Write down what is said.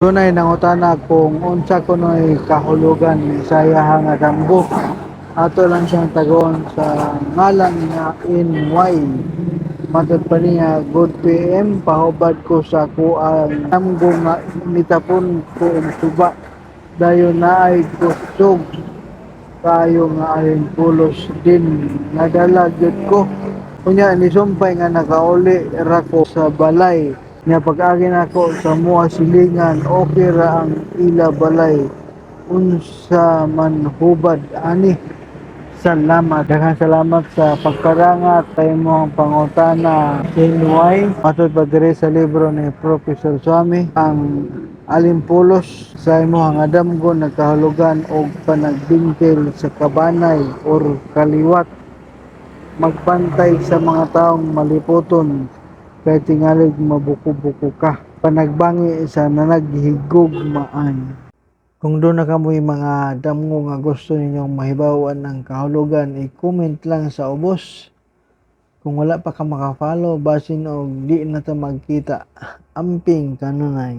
Dunay nangutana kung unsa kunoy kahulugan ni Isaya nga dambok. Ato lang siyang tagon sa ngalan nga NY. Matod pa niya, good PM, pahubad ko sa kuang damgo nga mitapon ko og suba. Dayon naay kusog kayo nga ayon pulos din nadala gyud ko. Unya ni sumpay nga nakauli ra ko sa balay nga pag-agi nako sa mua silingan okay ra ang ila balay unsa man hubad ani. Salamat, daghang salamat sa pagparangat sa imong pangutana NY. Matod pa diri sa libro ni Professor Swami ang alimpulos sa imong nga damgo nagkahulugan og panagbingkil sa kabanay or kaliwat, magbantay sa mga taong maliputon kay tingalig mabuko-buko ka, panagbangi sa nanaghigugmaan. Kung doon na kamoy mga damgo nga gusto ninyong mahibawan ng kahulugan, i-comment lang sa ubos. Kung wala pa ka makafollow, basin og di na ta magkita. Amping kanunay.